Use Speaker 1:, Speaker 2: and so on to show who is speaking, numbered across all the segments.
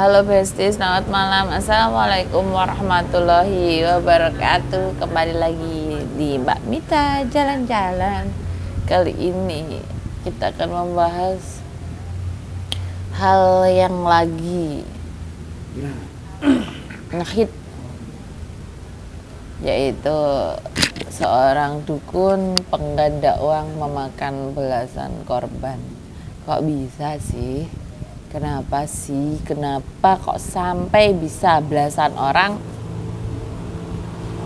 Speaker 1: Halo Besti, selamat malam. Assalamualaikum warahmatullahi wabarakatuh. Kembali lagi di Mbak Mita Jalan-Jalan. Kali ini kita akan membahas hal yang lagi ngehit, yaitu seorang dukun pengganda uang memakan belasan korban. Kok bisa sih? Kenapa sih? Kenapa kok sampai bisa belasan orang?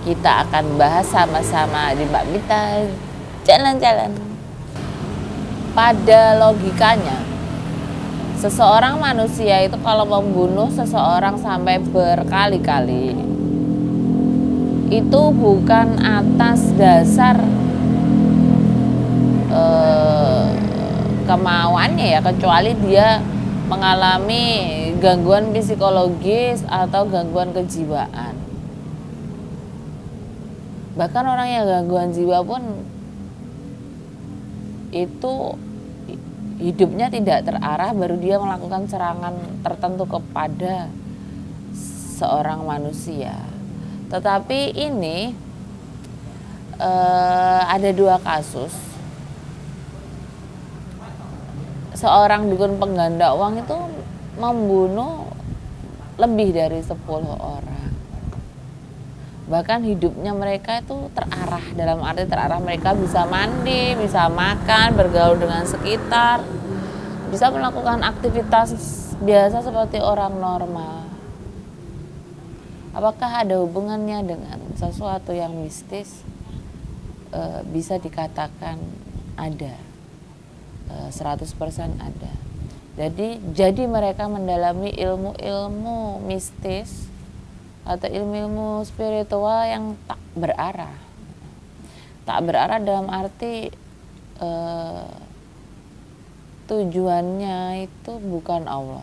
Speaker 1: Kita akan bahas sama-sama di Mbak Mita Jalan-Jalan. Pada logikanya, seseorang manusia itu kalau membunuh seseorang sampai berkali-kali, itu bukan atas dasar kemauannya ya, kecuali dia mengalami gangguan psikologis atau gangguan kejiwaan. Bahkan orang yang gangguan jiwa pun itu hidupnya tidak terarah, baru dia melakukan serangan tertentu kepada seorang manusia. Tetapi ini ada dua kasus. Seorang dukun pengganda uang itu membunuh lebih dari 10 orang. Bahkan hidupnya mereka itu terarah, dalam arti terarah mereka bisa mandi, bisa makan, bergaul dengan sekitar, bisa melakukan aktivitas biasa seperti orang normal. Apakah ada hubungannya dengan sesuatu yang mistis? Bisa dikatakan ada. 100% ada. Jadi mereka mendalami ilmu-ilmu mistis atau ilmu-ilmu spiritual yang tak berarah. Tak berarah dalam arti tujuannya itu bukan Allah.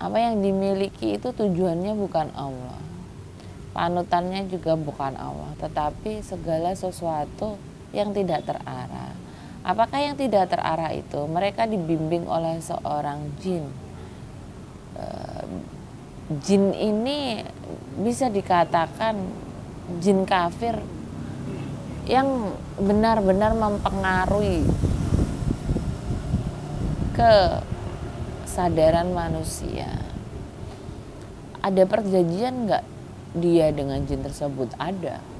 Speaker 1: Apa yang dimiliki itu tujuannya bukan Allah. Panutannya juga bukan Allah, tetapi segala sesuatu yang tidak terarah. Apakah yang tidak terarah itu? Mereka dibimbing oleh seorang jin. Jin ini bisa dikatakan jin kafir yang benar-benar mempengaruhi kesadaran manusia. Ada perjanjian nggak dia dengan jin tersebut? Ada.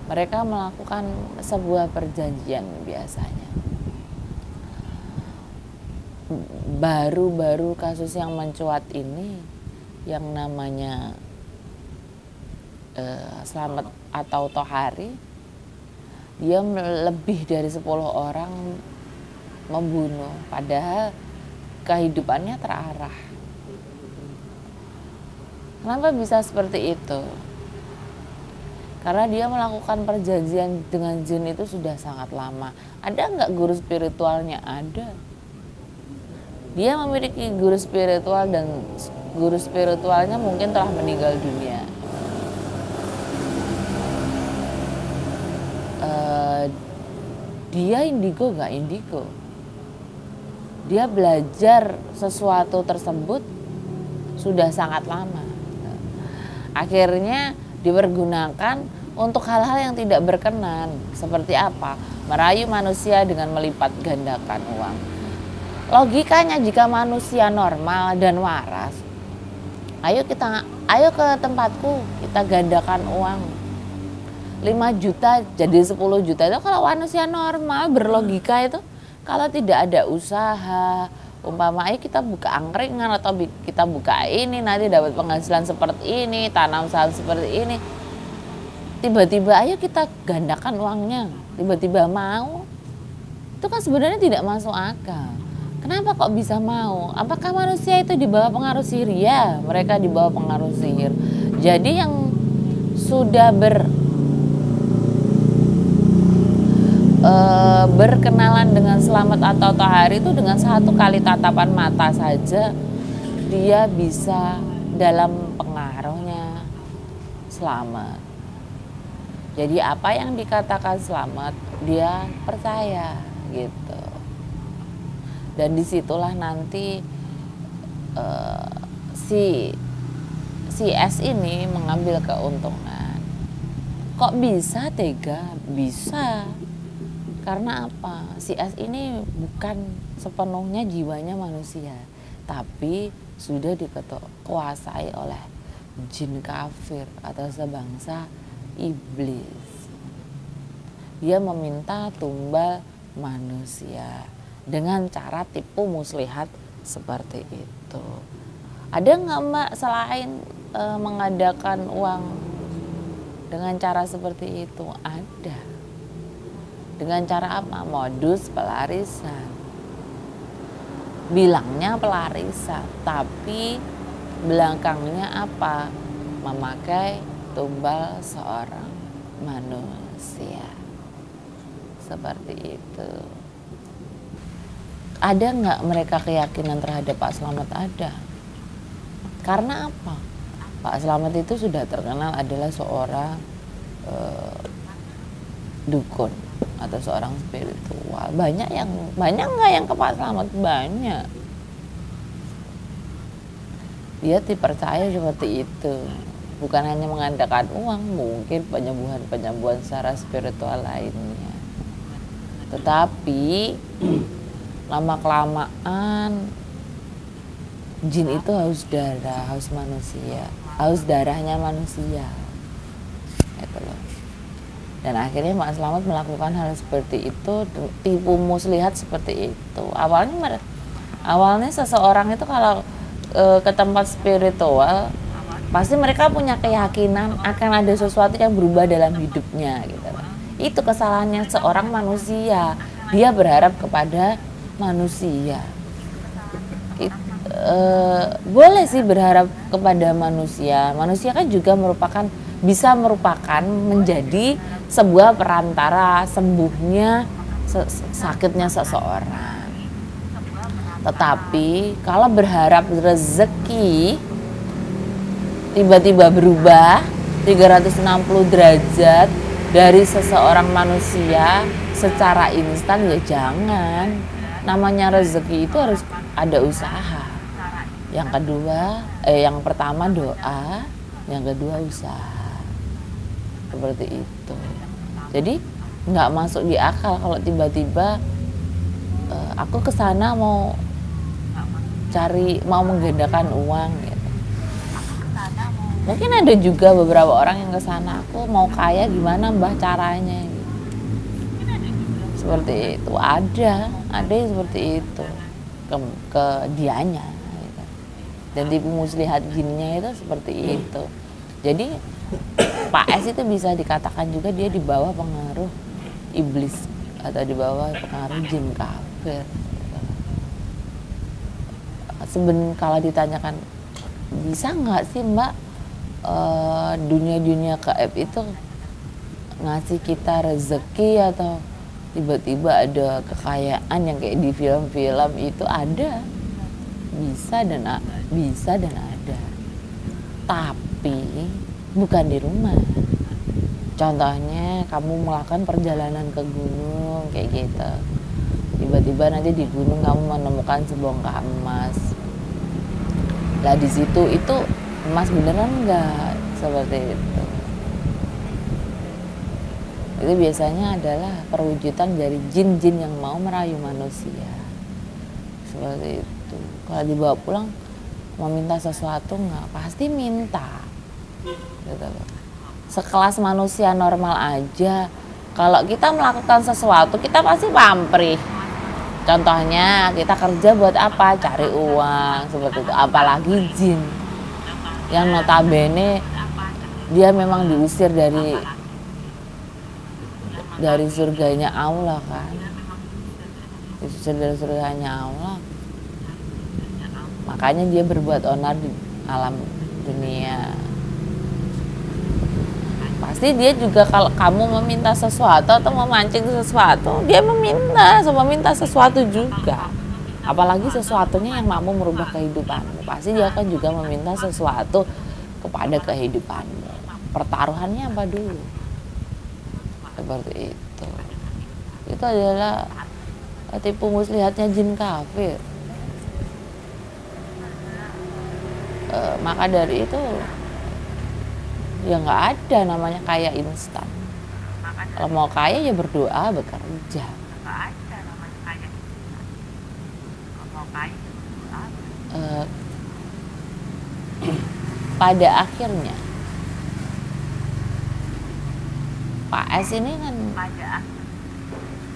Speaker 1: Mereka melakukan sebuah perjanjian biasanya. Baru-baru kasus yang mencuat ini, yang namanya Slamet atau Tohari, dia lebih dari 10 orang membunuh, padahal kehidupannya terarah. Kenapa bisa seperti itu? Karena dia melakukan perjanjian dengan jin itu sudah sangat lama. Ada nggak guru spiritualnya? Ada. Dia memiliki guru spiritual dan guru spiritualnya mungkin telah meninggal dunia. Dia indigo nggak indigo? Dia belajar sesuatu tersebut sudah sangat lama. Akhirnya dipergunakan untuk hal-hal yang tidak berkenan. Seperti apa? Merayu manusia dengan melipat gandakan uang. Logikanya, jika manusia normal dan waras, ayo ke tempatku, kita gandakan uang 5 juta jadi 10 juta. Itu kalau manusia normal berlogika itu, kalau tidak ada usaha, umpama ayo kita buka angkringan atau kita buka ini, nanti dapat penghasilan seperti ini, tanam saham seperti ini, tiba-tiba ayo kita gandakan uangnya, tiba-tiba mau, itu kan sebenarnya tidak masuk akal. Kenapa kok bisa mau? Apakah manusia itu di bawah pengaruh sihir? Ya, mereka di bawah pengaruh sihir. Jadi yang sudah berkenalan dengan Slamet atau Tohari itu dengan satu kali tatapan mata saja dia bisa dalam pengaruhnya selamat. Jadi apa yang dikatakan Slamet dia percaya gitu. Dan disitulah nanti eh, si S ini mengambil keuntungan. Kok bisa tega? Bisa. Karena apa? Si S ini bukan sepenuhnya jiwanya manusia, tapi sudah dikuasai oleh jin kafir atau sebangsa iblis. Dia meminta tumbal manusia dengan cara tipu muslihat seperti itu. Ada nggak Mbak selain mengadakan uang dengan cara seperti itu? Ada. Dengan cara apa? Modus pelarisan. Bilangnya pelarisan, tapi belakangnya apa? Memakai tumbal seorang manusia. Seperti itu. Ada nggak mereka keyakinan terhadap Pak Slamet? Ada. Karena apa? Pak Slamet itu sudah terkenal adalah seorang dukun atau seorang spiritual. Banyak nggak yang ke Pak Slamet? Banyak. Dia dipercaya seperti itu. Bukan hanya mengandalkan uang, mungkin penyembuhan secara spiritual lainnya. Tetapi lama-kelamaan jin itu haus darah, haus manusia, haus darahnya manusia. Itu loh. Dan akhirnya Pak Slamet melakukan hal seperti itu, tipu muslihat seperti itu. Awalnya seseorang itu kalau ke tempat spiritual, pasti mereka punya keyakinan akan ada sesuatu yang berubah dalam hidupnya gitu. Itu kesalahannya seorang manusia. Dia berharap kepada manusia. Boleh sih berharap kepada manusia. Manusia kan juga bisa merupakan menjadi sebuah perantara sembuhnya sakitnya seseorang. Tetapi kalau berharap rezeki tiba-tiba berubah 360 derajat dari seseorang manusia secara instan, ya jangan. Namanya rezeki itu harus ada usaha. Yang pertama doa, yang kedua usaha. Seperti itu. Jadi nggak masuk di akal kalau tiba-tiba aku kesana mau menggandakan uang gitu. Mungkin ada juga beberapa orang yang kesana, aku mau kaya gimana Mbah caranya gitu. Seperti itu. Ada yang seperti itu ke dianya gitu. Dan tipu muslihat jinnya itu seperti itu. Jadi Pak S itu bisa dikatakan juga dia di bawah pengaruh iblis atau di bawah pengaruh jin kafir. Kalau ditanyakan bisa nggak sih Mbak dunia gaib itu ngasih kita rezeki atau tiba-tiba ada kekayaan yang kayak di film-film itu? Ada, bisa dan ada, tapi bukan di rumah. Contohnya kamu melakukan perjalanan ke gunung kayak gitu, tiba-tiba nanti di gunung kamu menemukan sebongkah emas. Lah di situ itu emas beneran enggak? Seperti itu. Itu biasanya adalah perwujudan dari jin-jin yang mau merayu manusia. Seperti itu. Kalau dibawa pulang meminta sesuatu enggak? Pasti minta. Gitu. Sekelas manusia normal aja, kalau kita melakukan sesuatu kita pasti pamrih. Contohnya kita kerja buat apa? Cari uang, seperti itu. Apalagi jin yang notabene dia memang diusir dari surganya Allah kan, diusir dari surganya Allah, makanya dia berbuat onar di alam dunia. Pasti dia juga kalau kamu meminta sesuatu atau memancing sesuatu, dia meminta sesuatu juga. Apalagi sesuatunya yang mampu merubah kehidupanmu, pasti dia akan juga meminta sesuatu kepada kehidupanmu. Pertaruhannya apa dulu? Seperti itu. Itu adalah tipu muslihatnya jin kafir. Maka dari itu ya nggak ada namanya kaya instan. Kalau mau kaya ya berdoa, bekerja. Pada akhirnya Pak S ini kan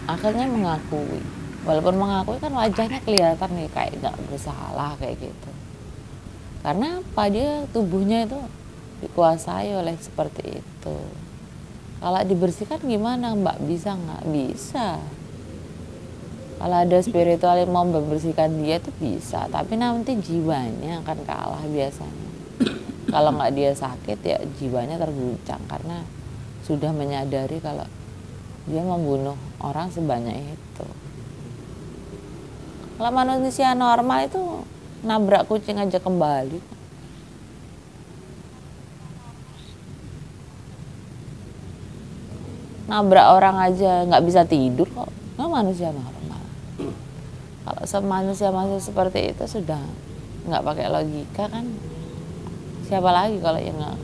Speaker 1: akhirnya mengakui, walaupun mengakui kan wajahnya kelihatan nih kayak nggak bersalah kayak gitu. Karena apa, dia tubuhnya itu dikuasai oleh seperti itu. Kalau dibersihkan gimana Mbak, bisa nggak? Bisa. Kalau ada spiritual yang mau membersihkan dia itu bisa, tapi nanti jiwanya akan kalah biasanya. Kalau nggak dia sakit ya jiwanya terguncang karena sudah menyadari kalau dia membunuh orang sebanyak itu. Kalau manusia normal itu nabrak kucing aja kembali. Nabrak orang aja nggak bisa tidur kok. Nah, manusia normal. Kalau manusia seperti itu sudah nggak pakai logika kan, siapa lagi kalau yang nggak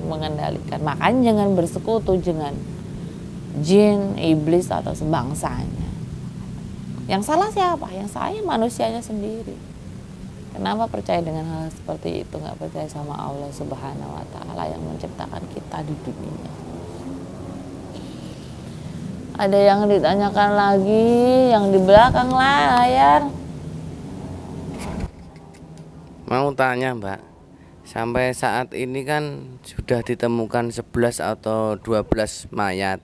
Speaker 1: mengendalikan. Makanya jangan bersekutu dengan jin, iblis atau sebangsanya. Yang salah siapa? Yang saya manusianya sendiri. Kenapa percaya dengan hal seperti itu, nggak percaya sama Allah Subhanahu Wa Taala yang menciptakan kita di dunia? Ada yang ditanyakan lagi, yang di belakang layar.
Speaker 2: Mau tanya Mbak, sampai saat ini kan sudah ditemukan 11 atau 12 mayat.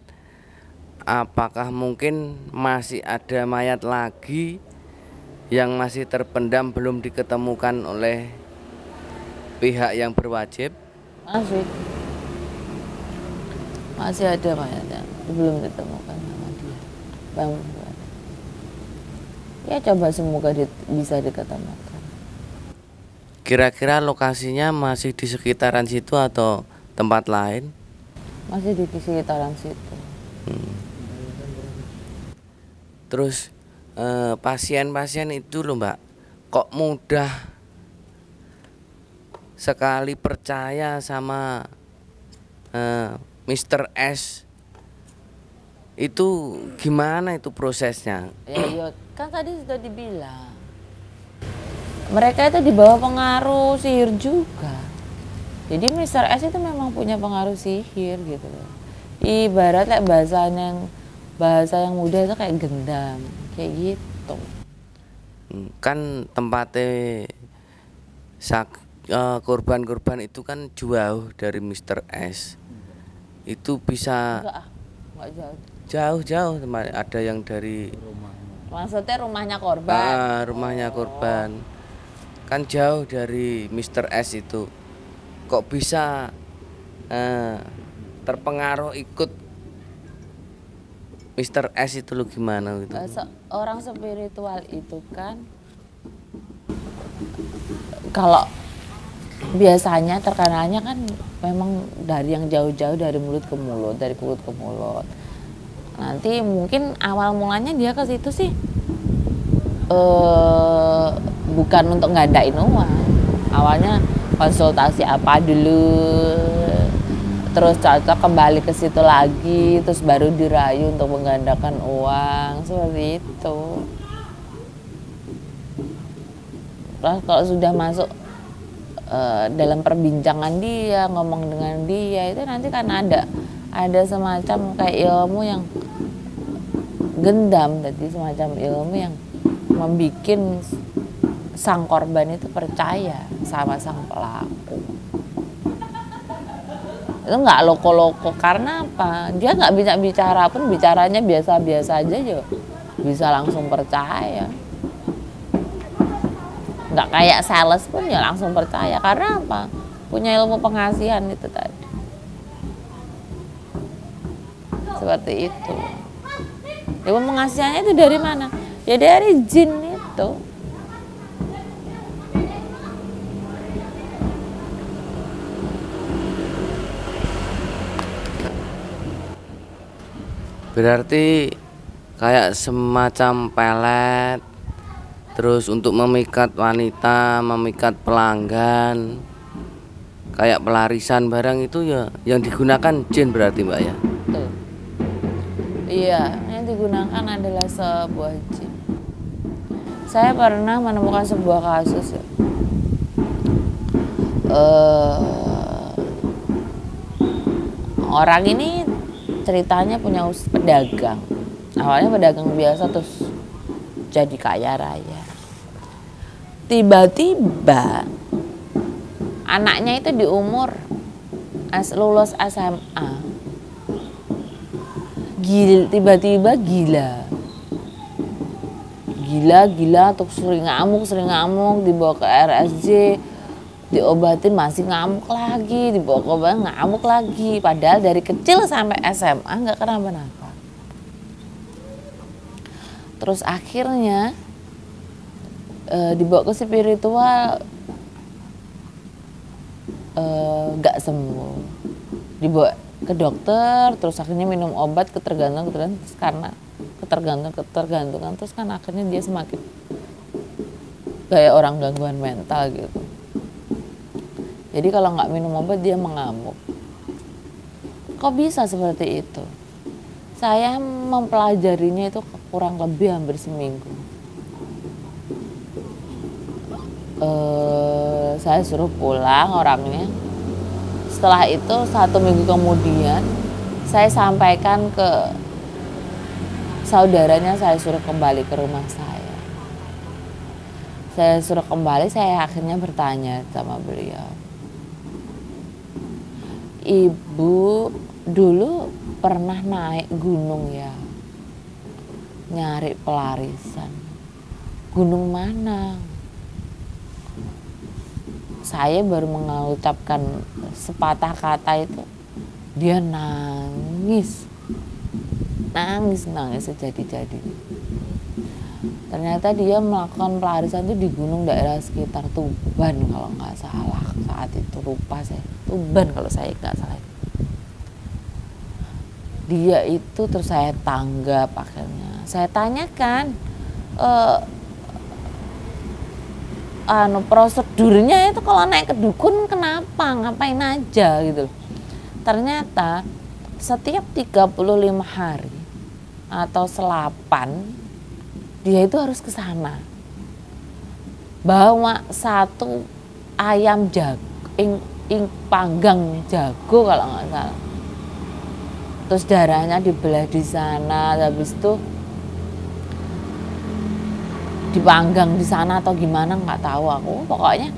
Speaker 2: Apakah mungkin masih ada mayat lagi yang masih terpendam belum diketemukan oleh pihak yang berwajib?
Speaker 1: Masih ada mayatnya, belum ditemukan sama dia. Bang, ya coba semoga bisa diketemukan.
Speaker 2: Kira-kira lokasinya masih di sekitaran situ atau tempat lain?
Speaker 1: Masih di sekitaran situ.
Speaker 2: Terus pasien-pasien itu loh Mbak, kok mudah sekali percaya sama Mr. S. Itu gimana itu prosesnya?
Speaker 1: Ya, kan tadi sudah dibilang. Mereka itu di bawah pengaruh sihir juga. Jadi Mr. S itu memang punya pengaruh sihir gitu loh. Ibarat kayak bahasa yang mudah itu kayak gendam, kayak gitu.
Speaker 2: Kan tempatnya korban-korban itu kan jauh dari Mr. S. Itu bisa
Speaker 1: Enggak jauh.
Speaker 2: Jauh-jauh teman, ada yang dari
Speaker 1: Maksudnya rumahnya korban.
Speaker 2: rumahnya korban. Kan jauh dari Mr. S itu. Kok bisa terpengaruh ikut Mr. S itu lo gimana gitu?
Speaker 1: Orang spiritual itu kan kalau biasanya terkenalnya kan memang dari yang jauh-jauh, dari mulut ke mulut, dari mulut ke mulut. Nanti mungkin awal mulanya dia ke situ sih bukan untuk ngadain uang. Awalnya konsultasi apa dulu, terus cocok kembali ke situ lagi, terus baru dirayu untuk menggandakan uang, seperti itu. Terus kalau sudah masuk dalam perbincangan dia, ngomong dengan dia, itu nanti kan ada semacam kayak ilmu yang gendam, jadi semacam ilmu yang membuat sang korban itu percaya sama sang pelaku. Itu nggak loko-loko, karena apa? Dia nggak bisa bicara pun, bicaranya biasa-biasa aja ya bisa langsung percaya. Nggak kayak sales pun ya langsung percaya, karena apa? Punya ilmu pengasihan itu tadi. Seperti itu. Ilmu pengasihannya itu dari mana? Ya dari jin itu.
Speaker 2: Berarti kayak semacam pelet. Terus untuk memikat wanita, memikat pelanggan, kayak pelarisan barang itu ya yang digunakan jin berarti Mbak ya?
Speaker 1: Tuh. Iya, yang digunakan adalah sebuah jin. Saya pernah menemukan sebuah kasus ya. Orang ini ceritanya punya pedagang. Awalnya pedagang biasa terus jadi kaya raya. Tiba-tiba anaknya itu di umur lulus SMA. Tiba-tiba gila, terus sering ngamuk, dibawa ke RSJ, diobatin masih ngamuk lagi, dibawa ke obat ngamuk lagi. Padahal dari kecil sampai SMA nggak kenapa-napa. Terus akhirnya dibawa ke spiritual, nggak sembuh. Dibawa ke dokter, terus akhirnya minum obat ketergantungan, terus karena ketergantungan terus kan akhirnya dia semakin kayak orang gangguan mental gitu. Jadi kalau nggak minum obat dia mengamuk. Kok bisa seperti itu? Saya mempelajarinya itu kurang lebih hampir seminggu. Saya suruh pulang orangnya. Setelah itu 1 minggu kemudian saya sampaikan ke saudaranya, saya suruh kembali ke rumah saya. Saya suruh kembali, saya akhirnya bertanya sama beliau. Ibu dulu pernah naik gunung ya, nyari pelarisan. Gunung mana? Saya baru mengucapkan sepatah kata itu, dia nangis sejadi-jadinya. Ternyata dia melakukan pelarisan itu di gunung daerah sekitar Tuban kalau nggak salah saat itu, lupa saya, Tuban kalau saya nggak salah. Dia itu terus saya tanggap, akhirnya saya tanyakan prosedurnya itu kalau naik ke dukun kenapa, ngapain aja gitu. Ternyata setiap 35 hari atau selapan dia itu harus ke sana, bawa 1 ayam jago, panggang jago kalau nggak salah. Terus darahnya dibelah di sana, habis itu dipanggang di sana atau gimana nggak tahu aku. Pokoknya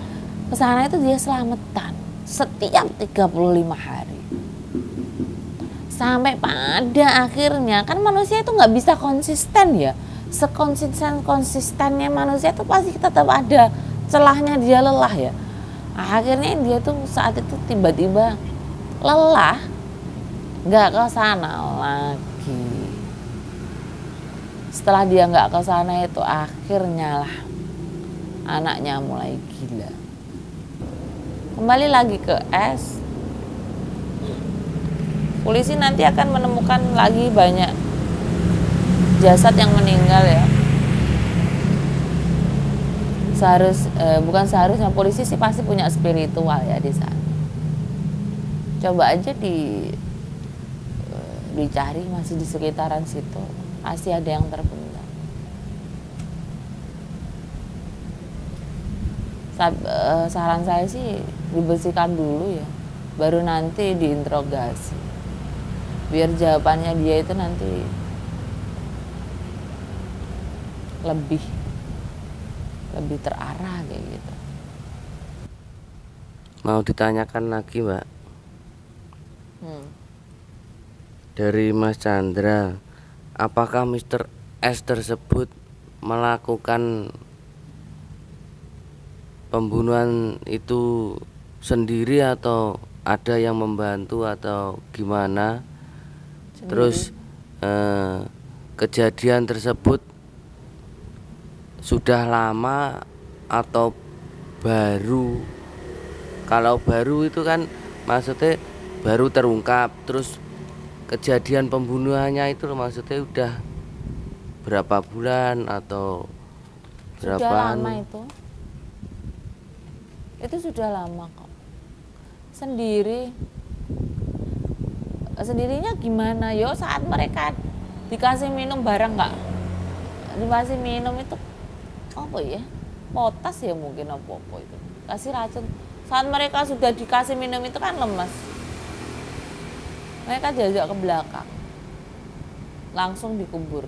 Speaker 1: ke sana itu dia selamatan setiap 35 hari. Sampai pada akhirnya kan manusia itu nggak bisa konsisten ya. Konsistennya manusia itu pasti tetap ada celahnya, dia lelah ya. Akhirnya dia tuh saat itu tiba-tiba lelah, nggak ke sana lagi. Setelah dia nggak ke sana itu akhirnya lah anaknya mulai gila. Kembali lagi ke S. Polisi nanti akan menemukan lagi banyak jasad yang meninggal ya. Bukan seharusnya, polisi sih pasti punya spiritual ya di sana. Coba aja dicari masih di sekitaran situ, pasti ada yang terpendam. Saran saya sih dibersihkan dulu ya, baru nanti diinterogasi, biar jawabannya dia itu nanti lebih terarah kayak gitu.
Speaker 2: Mau ditanyakan lagi Mbak, dari Mas Chandra, apakah Mr. S tersebut melakukan pembunuhan itu sendiri atau ada yang membantu atau gimana? Sendiri. Terus kejadian tersebut sudah lama atau baru? Kalau baru itu kan maksudnya baru terungkap, terus kejadian pembunuhannya itu maksudnya udah berapa bulan atau berapa?
Speaker 1: Sudah lama itu sudah lama kok. sendiri. Sendirinya gimana? Yo saat mereka dikasih minum barang nggak, dikasih minum itu apa ya? Potas ya mungkin apa itu. Kasih racun. Saat mereka sudah dikasih minum itu kan lemas. Mereka jajak ke belakang. Langsung dikubur.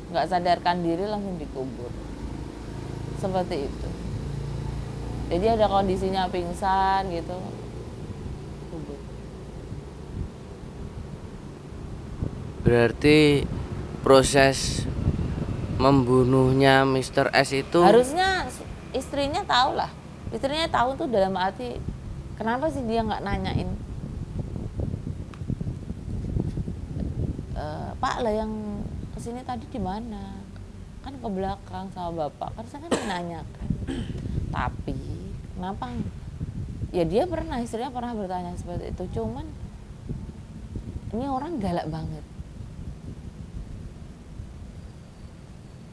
Speaker 1: Nggak sadarkan diri langsung dikubur. Seperti itu. Jadi ada kondisinya pingsan gitu. Kubur.
Speaker 2: Berarti proses membunuhnya Mr. S itu
Speaker 1: harusnya istrinya tahu lah. Istrinya tahu tuh dalam arti kenapa sih dia nggak nanyain Pak lah yang kesini tadi di mana? Kan ke belakang sama bapak. Kan saya kan menanyakan. Tapi kenapa? Ya dia pernah, istrinya pernah bertanya seperti itu. Cuman ini orang galak banget.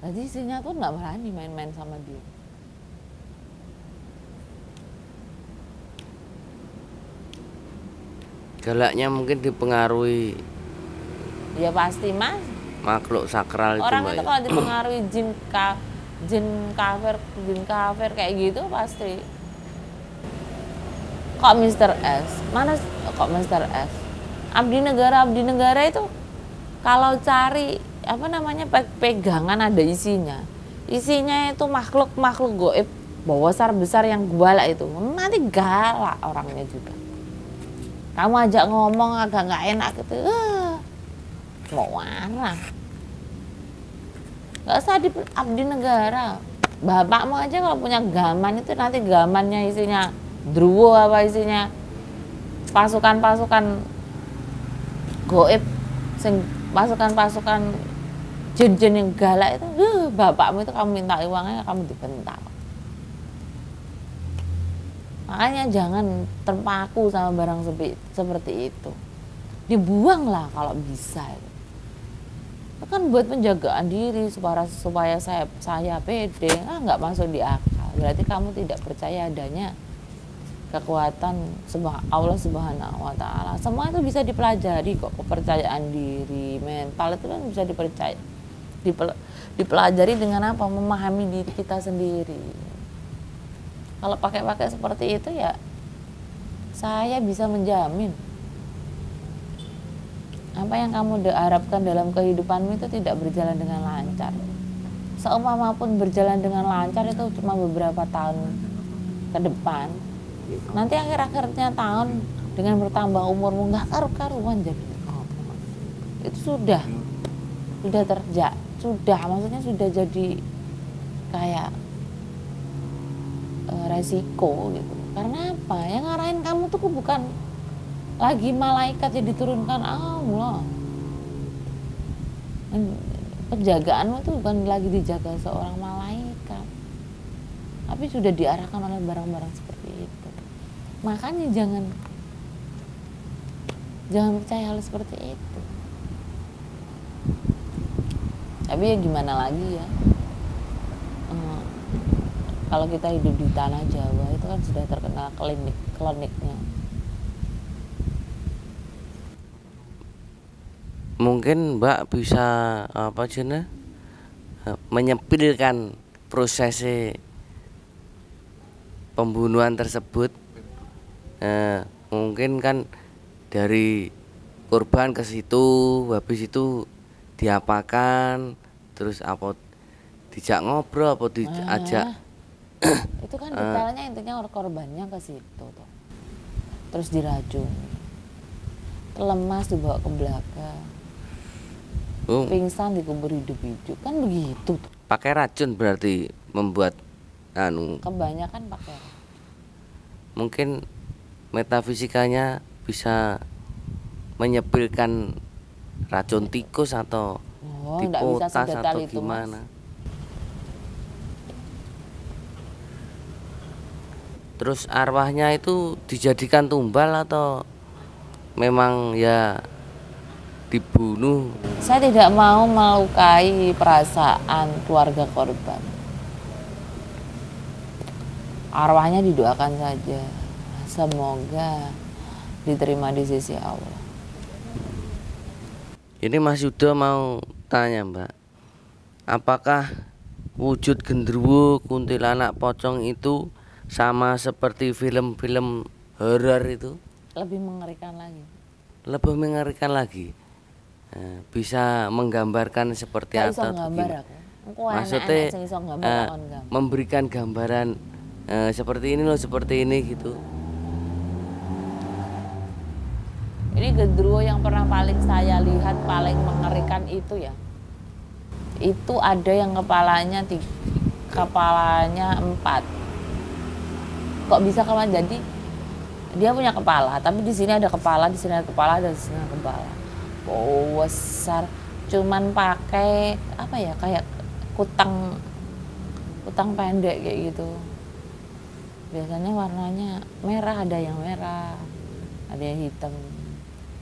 Speaker 1: Jadi istrinya tuh nggak berani main-main sama dia.
Speaker 2: galaknya mungkin dipengaruhi
Speaker 1: Ya pasti mas.
Speaker 2: makhluk sakral itu
Speaker 1: Orang
Speaker 2: Mbak
Speaker 1: itu
Speaker 2: ya.
Speaker 1: kalau dipengaruhi jin kafir kayak gitu pasti. Kok Mr. S? Mana kok Mr. S? Abdi Negara itu kalau cari apa namanya pegangan ada isinya. Isinya itu makhluk goib besar yang galak itu. Nanti galak orangnya juga. Kamu ajak ngomong agak nggak enak gitu. Mau marah. Nggak usah di Abdi Negara. Bapakmu aja kalau punya gaman itu nanti gamannya isinya druwo apa isinya pasukan-pasukan goib, pasukan-pasukan jin-jin yang galak itu, bapakmu itu kamu minta uangnya kamu dibentak. Makanya jangan terpaku sama barang seperti itu. Dibuanglah kalau bisa. Itu kan buat penjagaan diri supaya saya pede, nggak masuk di akal. Berarti kamu tidak percaya adanya kekuatan Allah Subhanahu wa Ta'ala. Semua itu bisa dipelajari kok, kepercayaan diri, mental itu kan bisa dipelajari dengan apa? Memahami diri kita sendiri. Kalau pakai seperti itu ya saya bisa menjamin apa yang kamu harapkan dalam kehidupanmu itu tidak berjalan dengan lancar. Seumpama pun berjalan dengan lancar itu cuma beberapa tahun ke depan. Nanti akhir-akhirnya tahun dengan bertambah umurmu nggak karu-karuan jadi. Itu sudah maksudnya sudah jadi kayak resiko gitu. Karena apa? Yang ngarahin kamu tuh bukan lagi malaikat yang diturunkan Allah. Penjagaanmu tuh bukan lagi dijaga seorang malaikat, tapi sudah diarahkan oleh barang-barang seperti itu. Makanya jangan percaya hal seperti itu. Tapi ya gimana lagi ya, kalau kita hidup di tanah Jawa itu kan sudah terkenal kliniknya.
Speaker 2: Mungkin Mbak bisa apa Juna menyempilkan proses pembunuhan tersebut. Mungkin kan dari korban ke situ, habis itu diapakan, terus apa dijak ngobrol, apa diajak
Speaker 1: itu kan detailnya intinya korbannya ke situ tuh. Terus diracun, lemas dibawa ke belakang, pingsan dikubur hidup-hidup, kan begitu tuh.
Speaker 2: Pakai racun berarti membuat
Speaker 1: kebanyakan pakai.
Speaker 2: Mungkin metafisikanya bisa menyepilkan racun tikus atau dipotas atau gimana. Terus arwahnya itu dijadikan tumbal atau memang ya dibunuh?
Speaker 1: Saya tidak mau melukai perasaan keluarga korban. Arwahnya didoakan saja. semoga diterima di sisi Allah.
Speaker 2: Ini Mas Yudo mau tanya Mbak, apakah wujud genderuwo, kuntilanak, pocong itu sama seperti film-film horor itu?
Speaker 1: Lebih mengerikan lagi.
Speaker 2: Lebih mengerikan lagi. Bisa menggambarkan seperti
Speaker 1: Gak iso
Speaker 2: apa?
Speaker 1: nggambar aku. Engko
Speaker 2: Maksudnya
Speaker 1: enak-enak sing iso nggambar kon gambar.
Speaker 2: memberikan gambaran seperti ini loh, seperti ini gitu.
Speaker 1: Ini genderuwo yang pernah paling saya lihat paling mengerikan itu ya. Itu ada yang kepalanya 4. Kok bisa kawan? Jadi dia punya kepala, tapi di sini ada kepala, di sini ada kepala, di sini ada kepala. Oh, besar. Cuman pakai apa ya? Kayak kutang pendek kayak gitu. Biasanya warnanya merah, ada yang merah, ada yang hitam.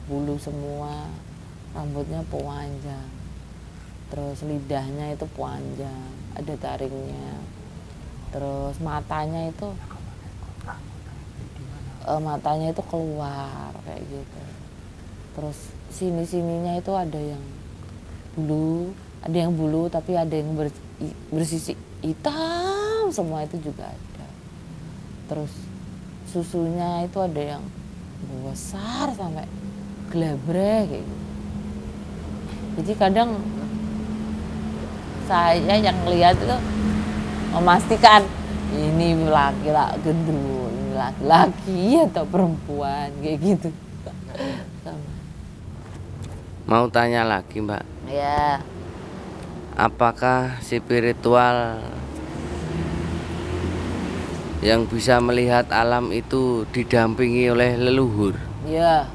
Speaker 1: Bulu semua, rambutnya panjang, terus lidahnya itu panjang, ada taringnya, terus matanya itu keluar kayak gitu, terus sininya itu ada yang bulu tapi ada yang bersisi hitam, semua itu juga ada. Terus susunya itu ada yang besar sampai gelabrek kayak gitu. Jadi kadang saya yang lihat itu memastikan ini laki-laki genderuwo, ini laki-laki atau perempuan kayak gitu. Sama.
Speaker 2: Mau tanya lagi Mbak,
Speaker 1: Ya,
Speaker 2: apakah spiritual yang bisa melihat alam itu didampingi oleh leluhur?
Speaker 1: ya.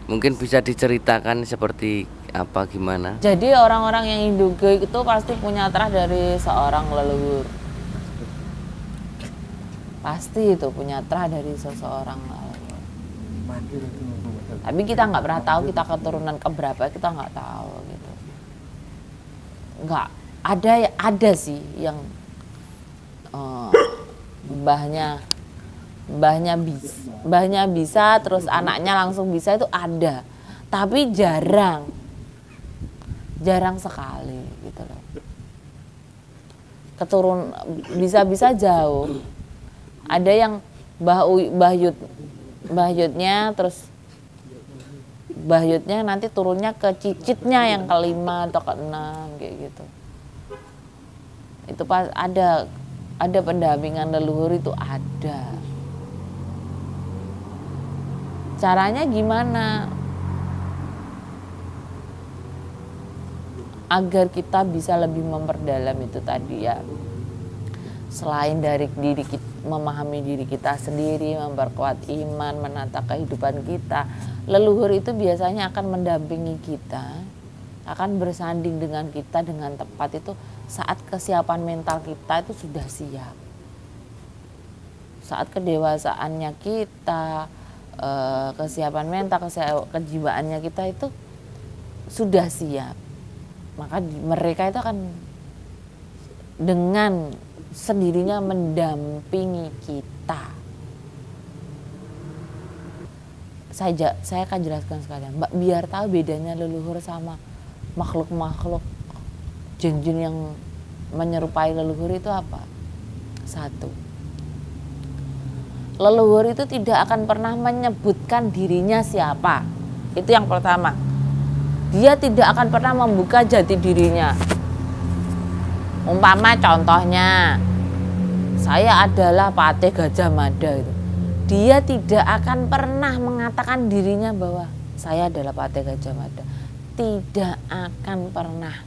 Speaker 2: Mungkin bisa diceritakan seperti apa, gimana?
Speaker 1: Jadi orang-orang yang Hinduge itu pasti punya terah dari seorang leluhur. Pasti itu punya terah dari seseorang leluhur. Tapi kita nggak pernah tahu kita keturunan keberapa, kita nggak tahu gitu. Nggak ada sih yang mbahnya bisa terus anaknya langsung bisa, itu ada, tapi jarang sekali gitu loh. Bisa jauh, ada yang bahyutnya terus bahyutnya nanti turunnya ke cicitnya yang ke-5 atau ke-6 kayak gitu. Itu pas ada pendampingan leluhur, itu ada. Caranya gimana? Agar kita bisa lebih memperdalam itu tadi ya. Selain dari memahami diri kita sendiri, memperkuat iman, menata kehidupan kita, leluhur itu biasanya akan mendampingi kita, akan bersanding dengan kita dengan tepat itu saat kesiapan mental kita itu sudah siap. Saat kedewasaannya kita, kesiapan mental, kejiwaannya kita itu sudah siap, maka mereka itu akan dengan sendirinya mendampingi kita. Saya akan jelaskan sekalian, Mbak, biar tahu bedanya leluhur sama makhluk-makhluk jin-jin yang menyerupai leluhur itu apa. 1, leluhur itu tidak akan pernah menyebutkan dirinya siapa. Itu yang pertama. Dia tidak akan pernah membuka jati dirinya. Umpama contohnya, saya adalah Patih Gajah Mada gitu. Dia tidak akan pernah mengatakan dirinya bahwa saya adalah Patih Gajah Mada. Tidak akan pernah.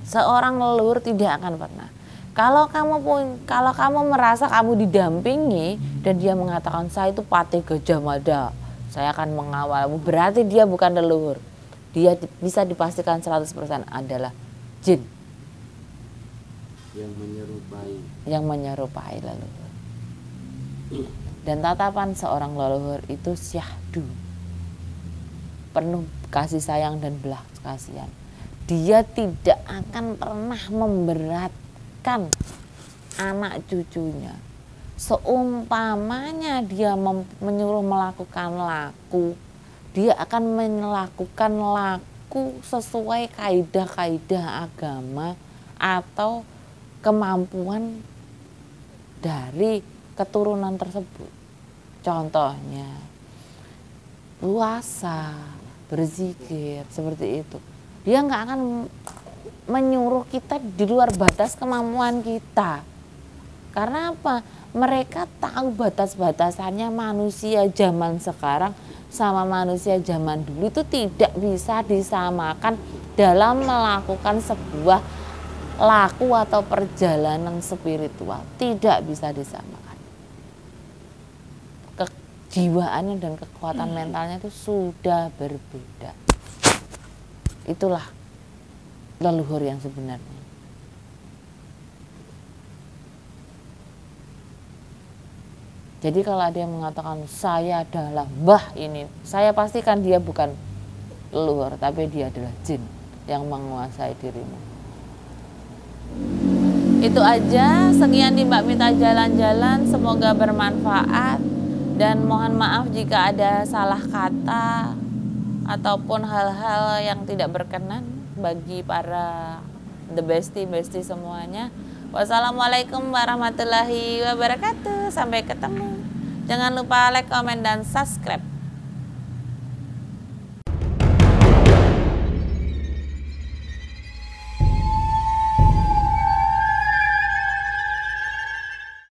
Speaker 1: Seorang leluhur tidak akan pernah. Kalau kamu merasa kamu didampingi dan dia mengatakan saya itu Patih Gajah Mada, saya akan mengawalmu, berarti dia bukan leluhur. Dia bisa dipastikan 100% adalah jin yang menyerupai leluhur. Dan tatapan seorang leluhur itu syahdu, penuh kasih sayang dan belas kasihan. Dia tidak akan pernah memberatkan anak cucunya. Seumpamanya dia menyuruh melakukan laku, dia akan melakukan laku sesuai kaidah-kaidah agama atau kemampuan dari keturunan tersebut. Contohnya puasa, berzikir, seperti itu. Dia nggak akan menyuruh kita di luar batas kemampuan kita. Karena apa? Mereka tahu batas-batasannya manusia zaman sekarang sama manusia zaman dulu itu tidak bisa disamakan dalam melakukan sebuah laku atau perjalanan spiritual. Tidak bisa disamakan. Kejiwaannya dan kekuatan mentalnya itu sudah berbeda. Itulah leluhur yang sebenarnya. Jadi kalau ada yang mengatakan saya adalah mbah ini, saya pastikan dia bukan leluhur, tapi dia adalah jin yang menguasai dirimu. Itu aja, sekian di Mbak Mita Jalan-Jalan, semoga bermanfaat dan mohon maaf jika ada salah kata ataupun hal-hal yang tidak berkenan bagi para the bestie semuanya. Wassalamualaikum warahmatullahi wabarakatuh. Sampai ketemu. Jangan lupa like, komen, dan subscribe.